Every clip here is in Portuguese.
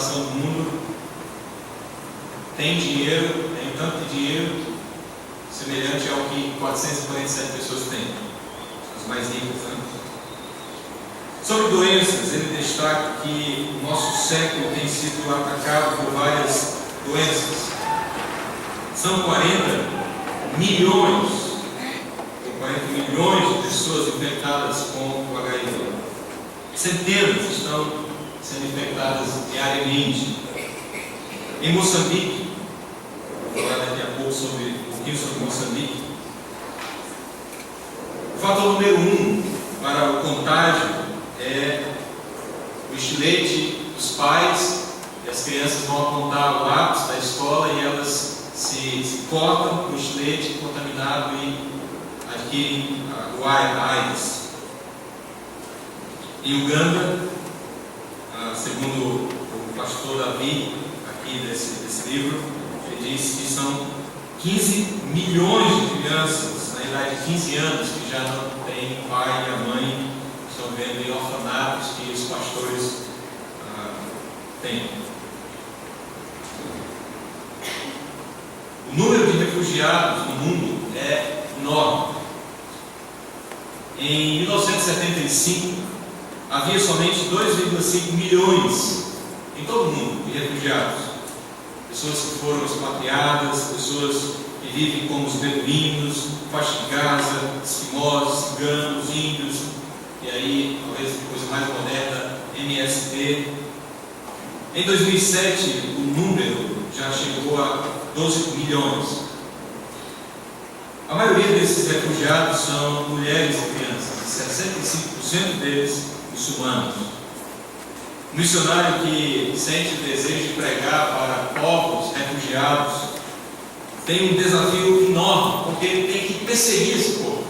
população do mundo tem dinheiro, tem um tanto de dinheiro semelhante ao que 447 pessoas têm, os mais ricos, né? Sobre doenças, ele destaca que o nosso século tem sido atacado por várias doenças. São 40 milhões de pessoas infectadas com o HIV. Centenas estão sendo infectadas diariamente. Em Moçambique, vou falar daqui a pouco um pouquinho sobre Moçambique. O fator número 1 para o contágio é o estilete dos pais, e as crianças vão apontar o lápis da escola e elas se cortam com o estilete contaminado e adquirem o AIDS. Em Uganda, segundo o pastor Davi, aqui desse livro, ele diz que são 15 milhões de crianças na idade de 15 anos que já não têm o pai e a mãe, estão vendo em orfanatos que os pastores têm. O número de refugiados no mundo é enorme. Em 1975, havia somente 2,5 milhões em todo o mundo de refugiados. Pessoas que foram expatriadas, pessoas que vivem como os beduínos, faixa de Gaza, esquimós, ciganos, índios, e aí, talvez a coisa mais moderna, MST. Em 2007, o número já chegou a 12 milhões. A maioria desses refugiados são mulheres e crianças, 65% deles muçulmanos. Um missionário que sente o desejo de pregar para povos refugiados tem um desafio enorme, porque ele tem que perseguir esse povo.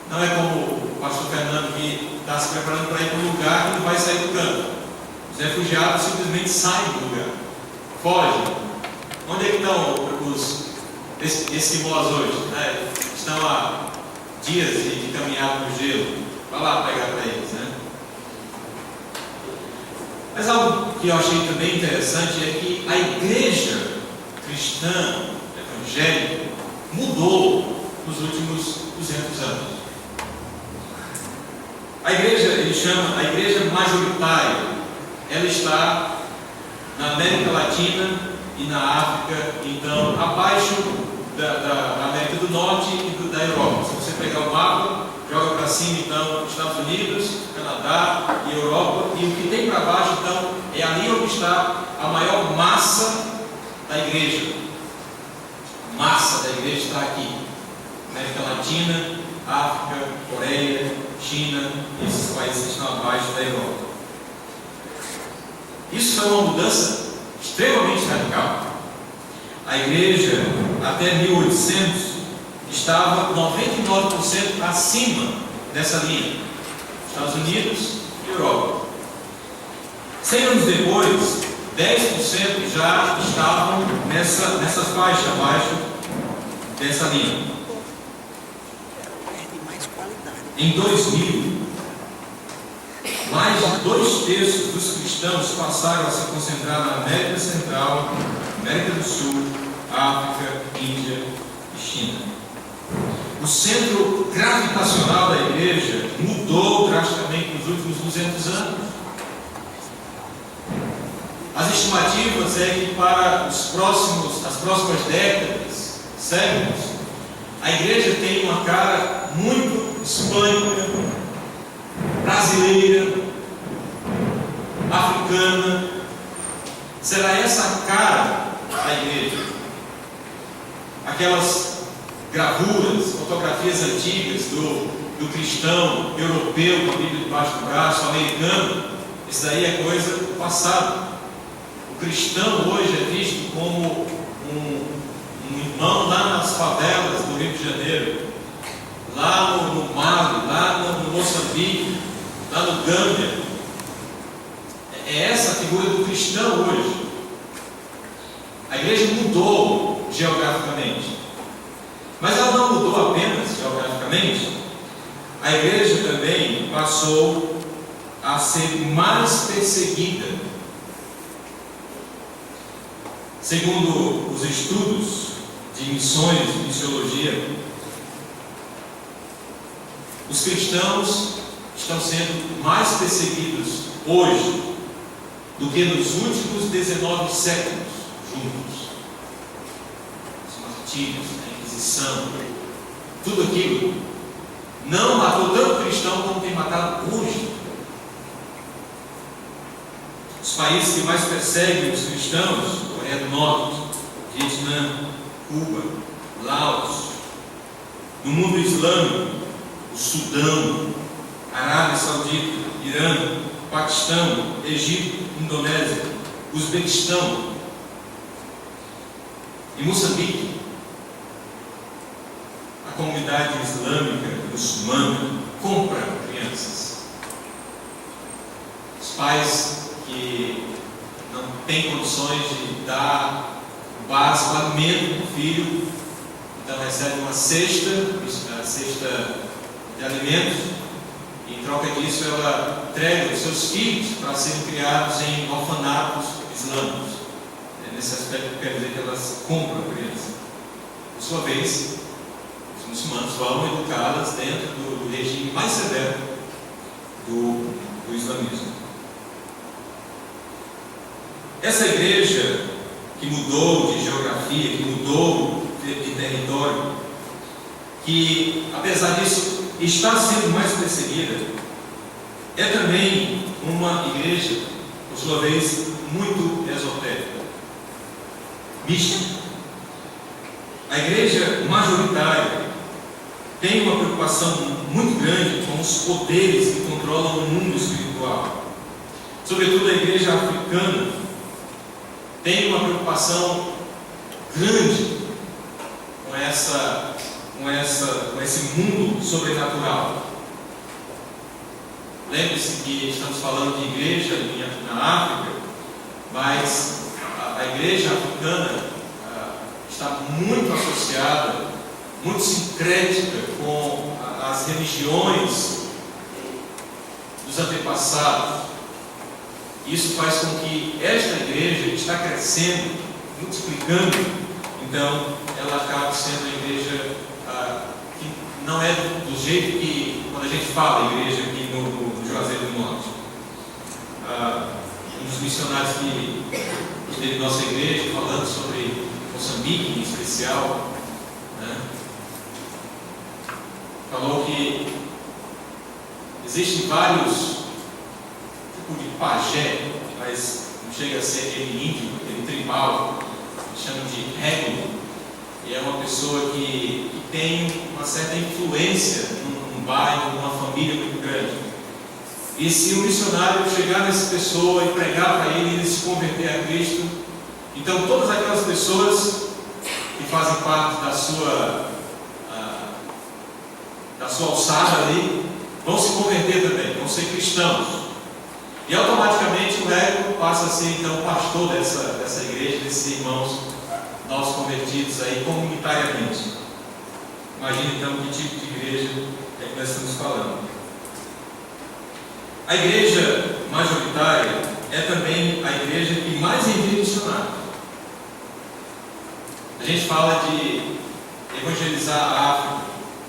Não é como o pastor Fernando que está se preparando para ir para um lugar que não vai sair do campo. Os refugiados simplesmente saem do lugar, fogem. Onde é que estão os esquimós hoje? Estão há dias de caminhada no gelo. Vai lá pegar para eles, né? Mas algo que eu achei também interessante é que a igreja cristã, evangélica, mudou nos últimos 200 anos. A igreja, ele chama a igreja majoritária, ela está na América Latina e na África, então abaixo da América do Norte e da Europa. Se você pegar o mapa, joga para cima então Estados Unidos, Canadá e Europa, e o que tem para baixo então é ali onde está a maior massa da igreja. A massa da igreja está aqui: América Latina, África, Coreia, China, esses países que estão abaixo da Europa. Isso foi uma mudança extremamente radical. A igreja, até 1800, estava 99% acima dessa linha: Estados Unidos e Europa. 100 anos depois, 10% já estavam nessas faixas abaixo dessa linha. Em 2000, mais de 2/3 dos cristãos passaram a se concentrar na América Central, América do Sul, África, Índia e China. O centro gravitacional da igreja mudou drasticamente nos últimos 200 anos. As estimativas é que para as próximas décadas, séculos, a igreja tem uma cara muito hispânica, brasileira, africana. Será essa a cara da igreja? Aquelas gravuras, fotografias antigas do cristão europeu com a Bíblia debaixo do braço, americano, isso daí é coisa do passado. O cristão hoje é visto como um irmão lá nas favelas do Rio de Janeiro, lá no Mali, lá no Moçambique, lá no Gâmbia. É essa a figura do cristão hoje. A igreja mudou geograficamente, mas ela não mudou apenas geograficamente. A igreja também passou a ser mais perseguida Segundo os estudos de missões e missiologia, os cristãos estão sendo mais perseguidos hoje do que nos últimos 19 séculos juntos. Os martírios, a Inquisição, tudo aquilo não matou tanto cristão como tem matado hoje. Os países que mais perseguem os cristãos: Coreia do Norte, Vietnã, Cuba, Laos. No mundo islâmico, o Sudão, Arábia Saudita, Irã, Paquistão, Egito, Indonésia, Uzbequistão e Moçambique. A comunidade islâmica muçulmana compra crianças. Os pais que não têm condições de dar o básico, alimento para o filho, então recebe uma cesta de alimentos, e em troca disso ela entrega os seus filhos para serem criados em orfanatos islâmicos. Nesse aspecto quer dizer que elas compram a criança. Por sua vez, os muçulmanos vão educá-las dentro do regime mais severo do islamismo. Essa igreja que mudou de geografia, que mudou de território, que apesar disso está sendo mais perseguida, é também uma igreja, por sua vez, muito esotérica, mística. A igreja majoritária tem uma preocupação muito grande com os poderes que controlam o mundo espiritual. Sobretudo a igreja africana tem uma preocupação grande com esse mundo sobrenatural. Lembre-se que estamos falando de igreja na África, mas a igreja africana está muito associada, muito sincrética com as religiões dos antepassados. Isso faz com que esta igreja está crescendo, multiplicando, então ela acaba sendo uma igreja que não é do jeito que, quando a gente fala igreja aqui no Juazeiro do Norte. Um dos missionários que teve nossa igreja, falando sobre Moçambique em especial, né, falou que existem vários tipos de pajé, mas não chega a ser aquele índio, aquele tribal, que chamam de régulo, e é uma pessoa que tem uma certa influência num bairro, numa família muito grande. E se um missionário chegar nessa pessoa e pregar para ele, ele se converter a Cristo, então todas aquelas pessoas que fazem parte da sua alçada ali vão se converter também, vão ser cristãos. E automaticamente o régulo passa a ser então pastor dessa igreja, desses irmãos novos convertidos aí comunitariamente. Imagina então que tipo de igreja é que nós estamos falando. A igreja majoritária é também a igreja que mais envia missionários. A gente fala de evangelizar a África,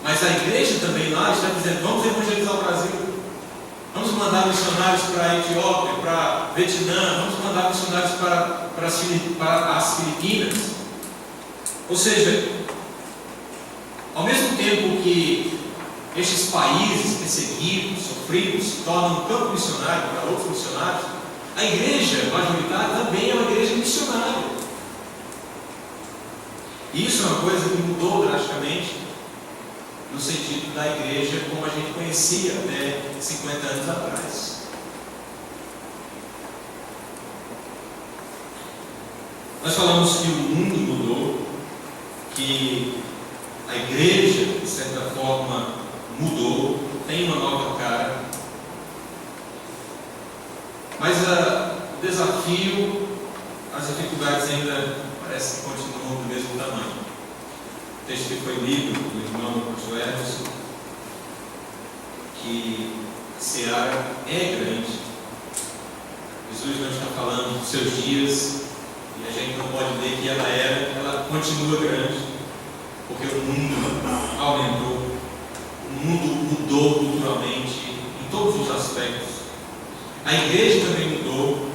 mas a igreja também lá está dizendo: vamos evangelizar o Brasil, vamos mandar missionários para a Etiópia, para a Vietnã, vamos mandar missionários para as Filipinas. Ou seja, ao mesmo tempo que estes países perseguidos, sofridos, se tornam um campo missionário para outros missionários, a igreja majoritária também é uma igreja missionária. E isso é uma coisa que mudou drasticamente no sentido da igreja como a gente conhecia até 50 anos atrás. Nós falamos que o mundo mudou, que a igreja, de certa forma, mudou, tem uma nova cara, mas o desafio, as dificuldades ainda parece que continuam do mesmo tamanho. O texto que foi lido do irmão Joelson, que a seara é grande. Jesus não está falando dos seus dias a gente não pode dizer que ela continua grande, porque o mundo aumentou, o mundo mudou culturalmente, em todos os aspectos. A igreja também mudou,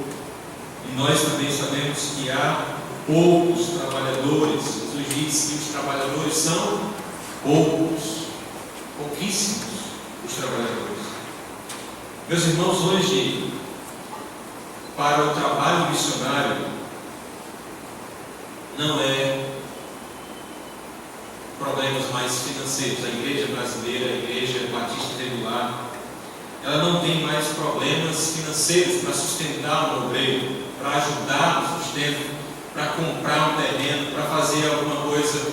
e nós também sabemos que há poucos trabalhadores. Jesus diz que os trabalhadores são pouquíssimos os trabalhadores. Meus irmãos, hoje, para o trabalho missionário, não é problemas mais financeiros. A igreja brasileira, a igreja batista regular, ela não tem mais problemas financeiros para sustentar um obreiro, para ajudar no sustento, para comprar um terreno, para fazer alguma coisa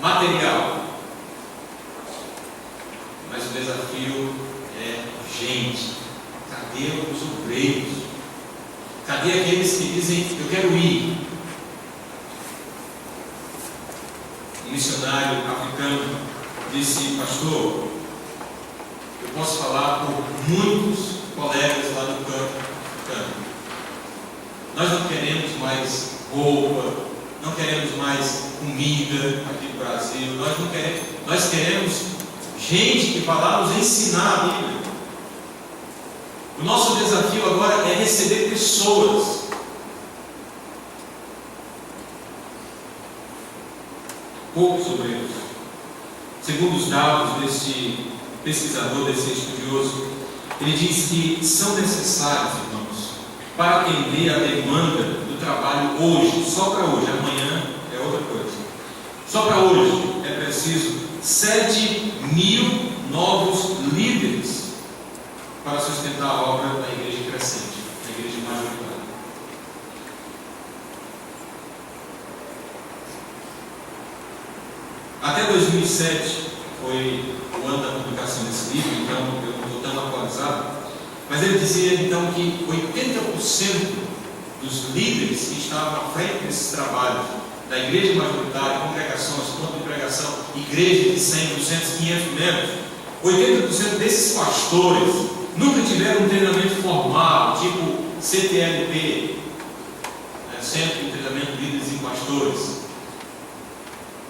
material. Mas o desafio é gente. Cadê os obreiros? Cadê aqueles que dizem, eu quero ir? Um missionário africano disse, pastor, eu posso falar por muitos colegas lá do campo. Nós não queremos mais roupa, não queremos mais comida aqui no Brasil, nós queremos gente que vá lá nos ensinar a Bíblia. O nosso desafio agora é receber pessoas. Poucos obreiros. Segundo os dados desse pesquisador, desse estudioso, ele diz que são necessários, irmãos, para atender a demanda do trabalho hoje, só para hoje, amanhã é outra coisa. Só para hoje é preciso 7.000 novos líderes para sustentar a obra da igreja crescente, da igreja majoritária. Até 2007 foi o ano da publicação desse livro, então eu não estou tão atualizado, mas ele dizia então que 80% dos líderes que estavam à frente desses trabalhos, da igreja majoritária, congregações, ponto de pregação, igreja de 100, 200, 500 membros, 80% desses pastores nunca tiveram um treinamento formal, tipo CTLP, Centro de Treinamento de Líderes e Pastores.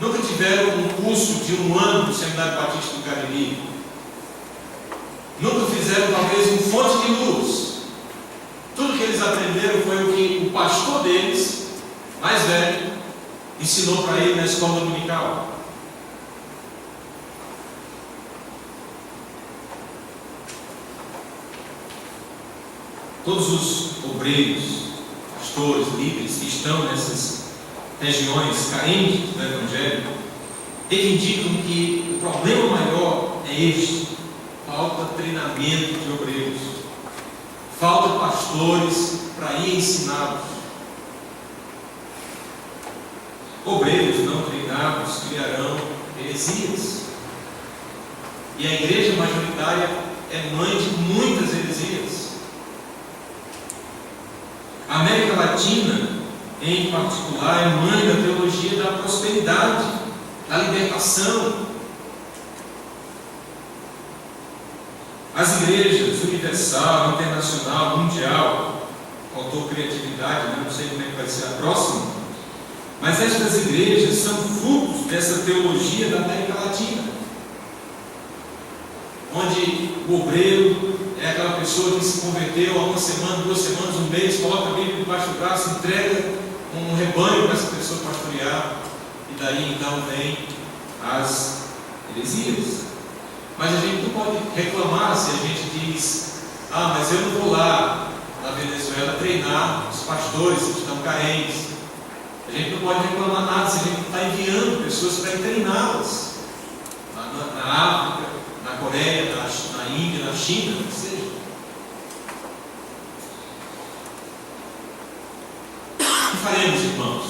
Nunca tiveram um curso de um ano no Seminário Batista do Cariri. Nunca fizeram talvez um fonte de luz. Tudo que eles aprenderam foi o que o pastor deles, mais velho, ensinou para ele na escola dominical. Todos os obreiros, pastores, líderes que estão nessas regiões carentes do Evangelho, reivindicam que o problema maior é este: falta treinamento de obreiros, falta pastores para ir ensiná-los. Obreiros não treinados criarão heresias, e a igreja majoritária é mãe de muitas heresias. A América Latina, em particular, é mãe da teologia da prosperidade, da libertação. As igrejas universal, internacional, mundial, faltou criatividade, não sei como é que vai ser a próxima, mas estas igrejas são frutos dessa teologia da América Latina, onde o obreiro é aquela pessoa que se converteu há uma semana, 2 semanas, um mês, coloca a Bíblia debaixo do braço, entrega um rebanho para essa pessoa pastorear, e daí então vem as heresias. Mas a gente não pode reclamar se a gente diz, mas eu não vou lá na Venezuela treinar os pastores que estão carentes. A gente não pode reclamar nada se a gente está enviando pessoas para treiná-las na África, na Coreia, na Índia, na China, o que seja. O que faremos, irmãos?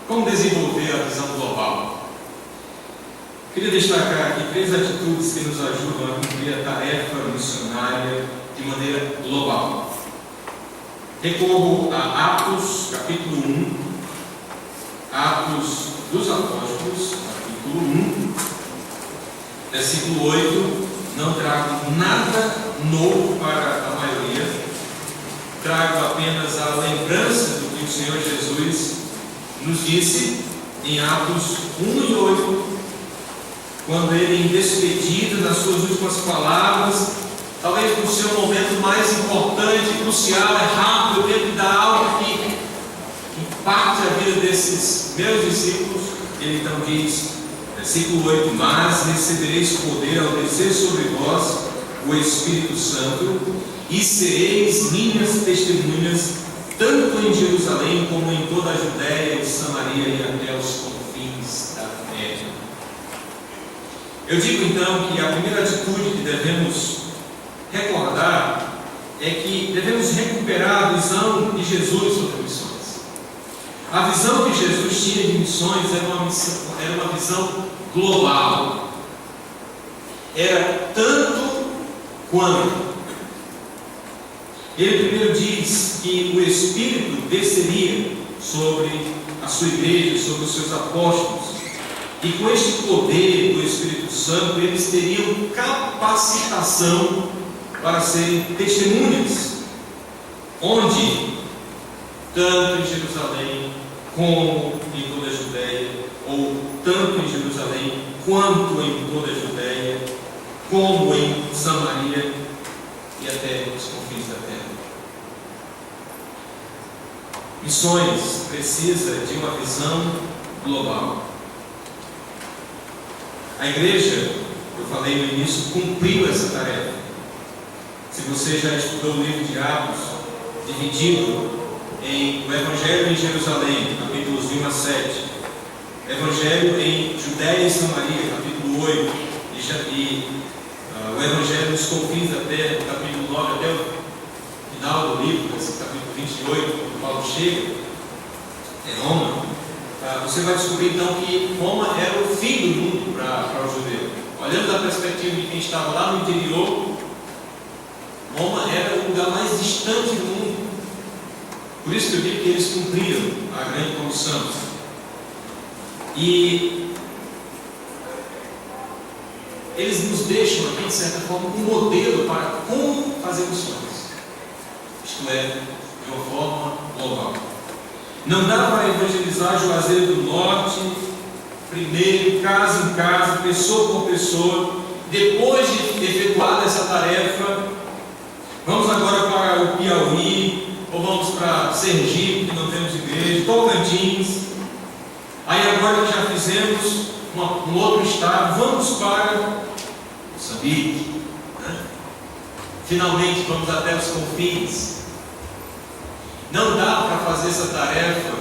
Como desenvolver a visão global? Queria destacar aqui 3 atitudes que nos ajudam a cumprir a tarefa missionária de maneira global. Recorro a Atos, capítulo 1, Atos dos Apóstolos, capítulo 1, versículo 8. Não trago nada novo para a maioria, trago apenas a lembrança do que o Senhor Jesus nos disse em Atos 1:8, quando ele, em despedida, nas suas últimas palavras, talvez no seu momento mais importante, crucial, é rápido, eu tenho que dar algo que impacte a vida desses meus discípulos. Ele então diz, versículo 8: mas recebereis poder ao descer sobre vós o Espírito Santo, e sereis minhas testemunhas, tanto em Jerusalém como em toda a Judéia e Samaria e até os confins da terra. Eu digo então que a primeira atitude que devemos recordar é que devemos recuperar a visão de Jesus sobre missões. A visão que Jesus tinha de missões era uma visão global. Era tanto quanto. Ele primeiro diz que o Espírito desceria sobre a sua igreja, sobre os seus apóstolos, e com este poder do Espírito Santo eles teriam capacitação para serem testemunhas, onde, tanto em Jerusalém como em toda a Judéia, ou tanto em Jerusalém quanto em toda a Judéia, como em Samaria e até os confins da terra. Missões precisa de uma visão global. A igreja, eu falei no início, cumpriu essa tarefa. Se você já estudou o livro de Atos, dividido em o Evangelho em Jerusalém, capítulos 1-7, Evangelho em Judéia e Samaria, capítulo 8, o Evangelho nos confins da terra, capítulo 9, até o final do livro, capítulo 28, quando Paulo chega em Roma, você vai descobrir então que Roma era o fim do mundo para o judeu. Olhando da perspectiva de quem estava lá no interior, Roma era o lugar mais distante do mundo. Por isso que eu digo que eles cumpriram a grande comissão. E eles nos deixam aqui, de certa forma, um modelo para como fazer missões. Isto é, de uma forma global. Não dá para evangelizar Juazeiro do Norte primeiro, casa em casa, pessoa por pessoa. Depois de efetuada essa tarefa, vamos agora para o Piauí, ou vamos para Sergipe, que não temos igreja, Tocantins. Aí agora que já fizemos um outro estado, vamos para Moçambique, né? Finalmente vamos até os confins. Não dá para fazer essa tarefa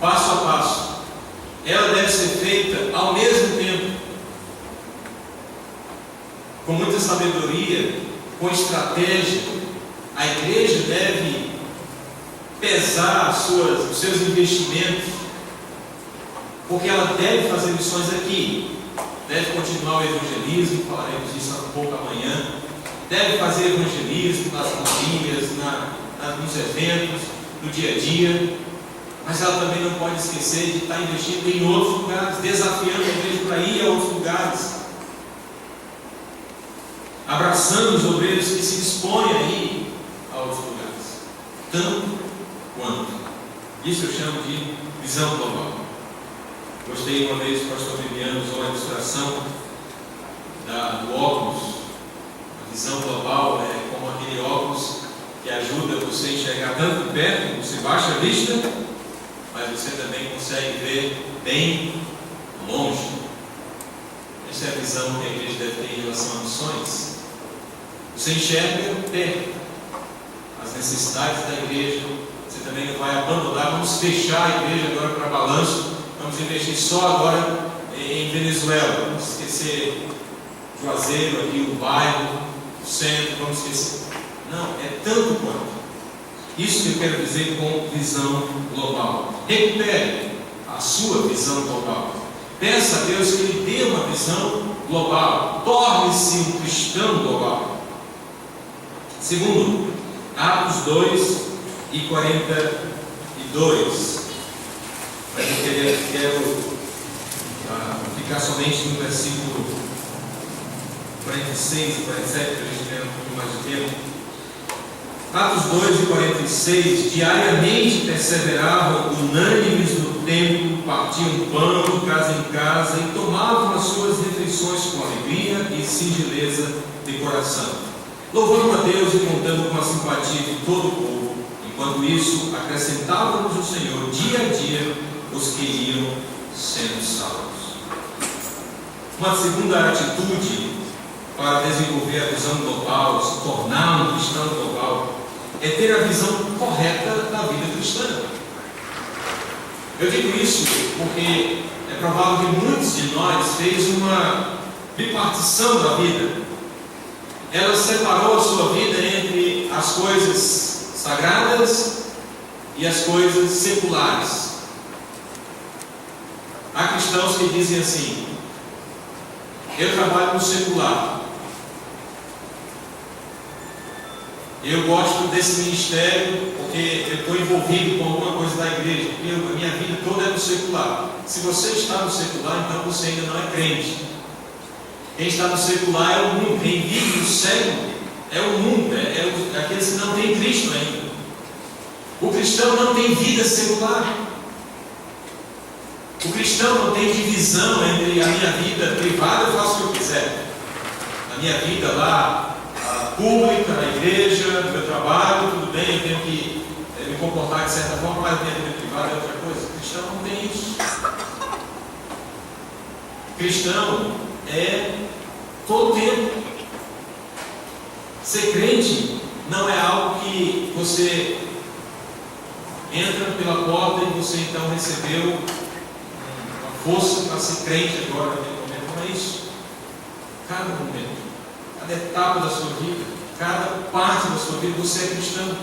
passo a passo. Ela deve ser feita ao mesmo tempo, com muita sabedoria, com estratégia. A igreja deve pesar os seus investimentos, porque ela deve fazer missões aqui, deve continuar o evangelismo, falaremos disso um pouco amanhã, deve fazer evangelismo nas famílias, nos eventos, no dia a dia, mas ela também não pode esquecer de estar investindo em outros lugares, desafiando a igreja para ir a outros lugares, abraçando os obreiros que se dispõem a ir a outros lugares, tanto quanto. Isso eu chamo de visão global. Gostei uma vez, o pastor Viviano usou a ilustração do óculos. A visão global é como aquele óculos que ajuda você a enxergar tanto de perto, você baixa a vista, mas você também consegue ver bem longe. Essa é a visão que a igreja deve ter em relação a missões. Você enxerga perto as necessidades da igreja, você também não vai abandonar. Vamos fechar a igreja agora para balanço, vamos investir só agora em Venezuela, vamos esquecer Juazeiro, aqui o bairro, o centro, vamos esquecer. Não, é tanto quanto. Isso que eu quero dizer com visão global. Recupere a sua visão global. Peça a Deus que lhe dê uma visão global. Torne-se um cristão global. Segundo, Atos 2:42. Mas eu quero ficar somente no versículo 46 e 47, para a gente ter um pouquinho mais de tempo. Atos 2:46, diariamente perseveravam unânimes no templo, partiam pão de casa em casa e tomavam as suas refeições com alegria e singeleza de coração, louvando a Deus e contando com a simpatia de todo o povo. Enquanto isso, acrescentávamos o Senhor dia a dia os que iam sendo salvos. Uma segunda atitude para desenvolver a visão global, se tornar um cristão global, é ter a visão correta da vida cristã. Eu digo isso porque é provável que muitos de nós fez uma bipartição da vida. Ela separou a sua vida entre as coisas sagradas e as coisas seculares. Há cristãos que dizem assim: eu trabalho no secular, eu gosto desse ministério porque eu estou envolvido com alguma coisa da igreja, porque a minha vida toda é no secular. Se você está no secular, então você ainda não é crente. Quem está no secular é o mundo, quem vive no século é o mundo, é aqueles que não têm Cristo ainda. O cristão não tem vida secular. O cristão não tem divisão entre a minha vida privada, eu faço o que eu quiser. A minha vida lá pública, na igreja, no meu trabalho, tudo bem, eu tenho que me comportar de certa forma, mas a minha vida privada é outra coisa. O cristão não tem isso. O cristão é todo tempo. Ser crente não é algo que você entra pela porta e você então recebeu uma força para ser crente agora, naquele momento. Não é isso. Cada momento, cada etapa da sua vida, cada parte da sua vida, você é cristão.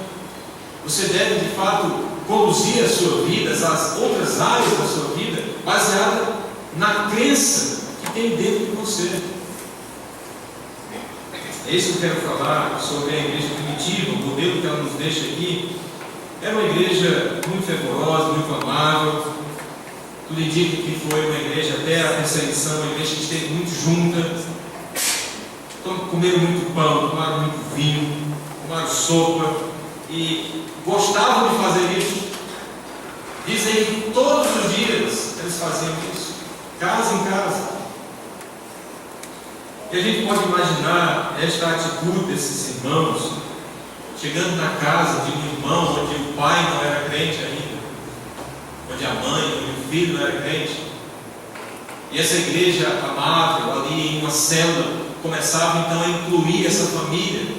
Você deve, de fato, conduzir a sua vida, as outras áreas da sua vida, baseada na crença que tem dentro de você. É isso que eu quero falar sobre a igreja primitiva, o modelo que ela nos deixa aqui. Era uma igreja muito fervorosa, muito amável. Tudo indica que foi uma igreja, até a perseguição, uma igreja que esteve muito junta. Comeram muito pão, tomaram muito vinho, tomaram sopa e gostavam de fazer isso. Dizem que todos os dias eles faziam isso, casa em casa. E a gente pode imaginar esta atitude desses irmãos chegando na casa de um irmão onde o pai não era crente ainda, onde a mãe, onde o filho não era crente. E essa igreja amável ali em uma célula começava então a incluir essa família,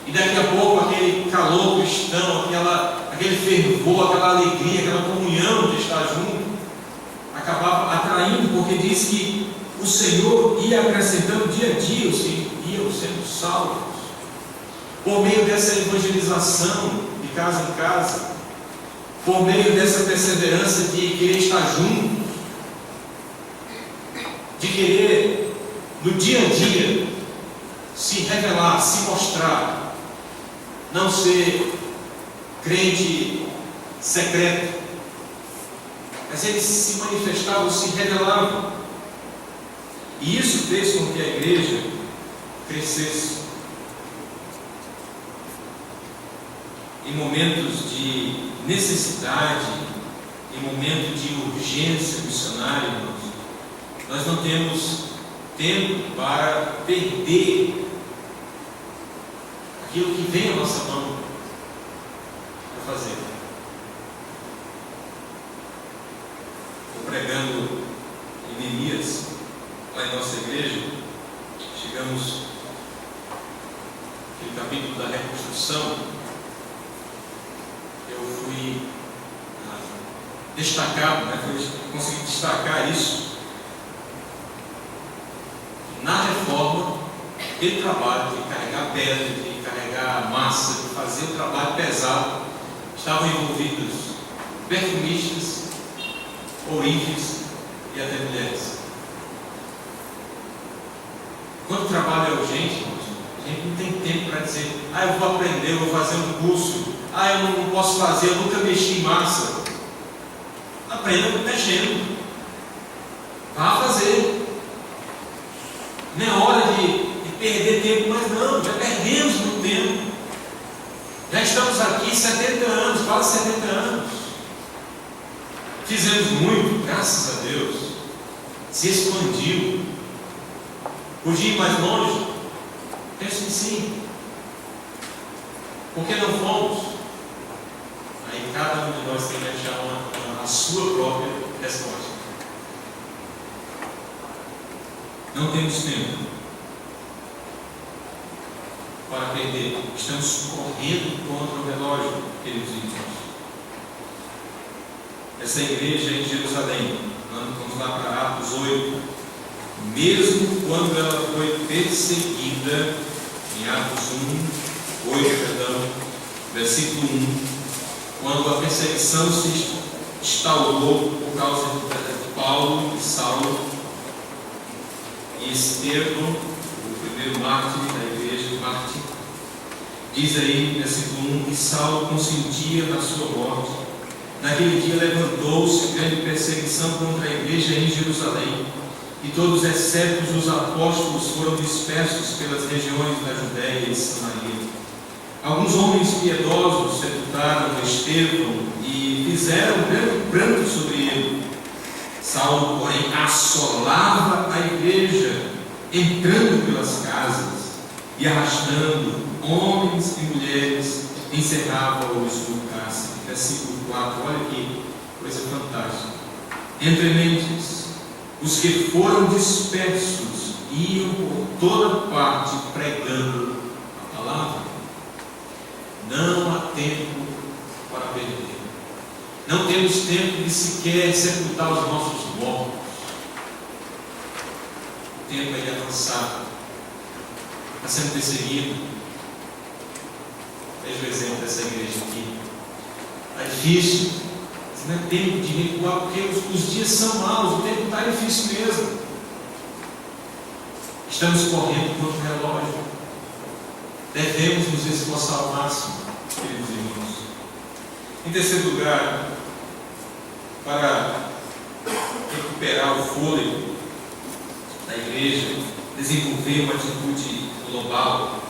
e daqui a pouco aquele calor cristão, aquele fervor, aquela alegria, aquela comunhão de estar junto, acabava atraindo, porque diz que o Senhor ia acrescentando dia a dia os que iam sendo salvos, por meio dessa evangelização de casa em casa, por meio dessa perseverança de querer estar junto, de querer no dia a dia se revelar, se mostrar, não ser crente secreto, mas eles se manifestavam, se revelavam, e isso fez com que a igreja crescesse. Em momentos de necessidade, em momentos de urgência missionária, irmãos, nós não temos tempo para perder aquilo que vem à nossa mão para fazer. Estou pregando em Neemias, lá em nossa igreja. Chegamos no capítulo da reconstrução. Eu fui destacado, consegui destacar isso. Na reforma, aquele trabalho de carregar pedra, de carregar massa, de fazer o trabalho pesado, estavam envolvidos perfumistas, ourives e até mulheres. Quando o trabalho é urgente, a gente não tem tempo para dizer: eu vou aprender, eu vou fazer um curso, eu não posso fazer, eu nunca mexi em massa. Aprenda mexendo, vá fazer. Não é hora de perder tempo, mas não, já perdemos muito tempo. Já estamos aqui 70 anos, quase 70 anos. Fizemos muito, graças a Deus. Se expandiu. Podia ir mais longe? Penso que sim. Por que não fomos? Aí cada um de nós tem que achar a sua própria resposta. Não temos tempo para perder. Estamos correndo contra o relógio, queridos irmãos. Essa igreja em Jerusalém, vamos lá para Atos 8, mesmo quando ela foi perseguida, em Atos 8, versículo 1, quando a perseguição se instaurou por causa de Paulo e Saulo e Estevão, o primeiro mártir da igreja, mártir, diz aí, versículo 1, que Saulo consentia na sua morte. Naquele dia levantou-se grande perseguição contra a igreja em Jerusalém, e todos, exceto os apóstolos, foram dispersos pelas regiões da Judéia e Samaria. Alguns homens piedosos sepultaram Estevão e fizeram grande pranto sobre ele. Saulo, porém, assolava a igreja, entrando pelas casas e arrastando homens e mulheres, encerrava-os no cárcere. Versículo 4, olha que coisa fantástica. Entre mentes, os que foram dispersos iam por toda parte pregando a palavra. Não há tempo para perder. Não temos tempo de sequer sepultar os nossos mortos. O tempo é de avançar. Está sendo perseguido. Veja o exemplo dessa igreja aqui. Está difícil, mas não é tempo de recuar, porque os dias são maus, o tempo está difícil mesmo. Estamos correndo contra o relógio. Devemos nos esforçar ao máximo, queridos irmãos. Em terceiro lugar, para recuperar o fôlego da igreja, desenvolver uma atitude global.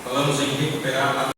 Falamos em recuperar a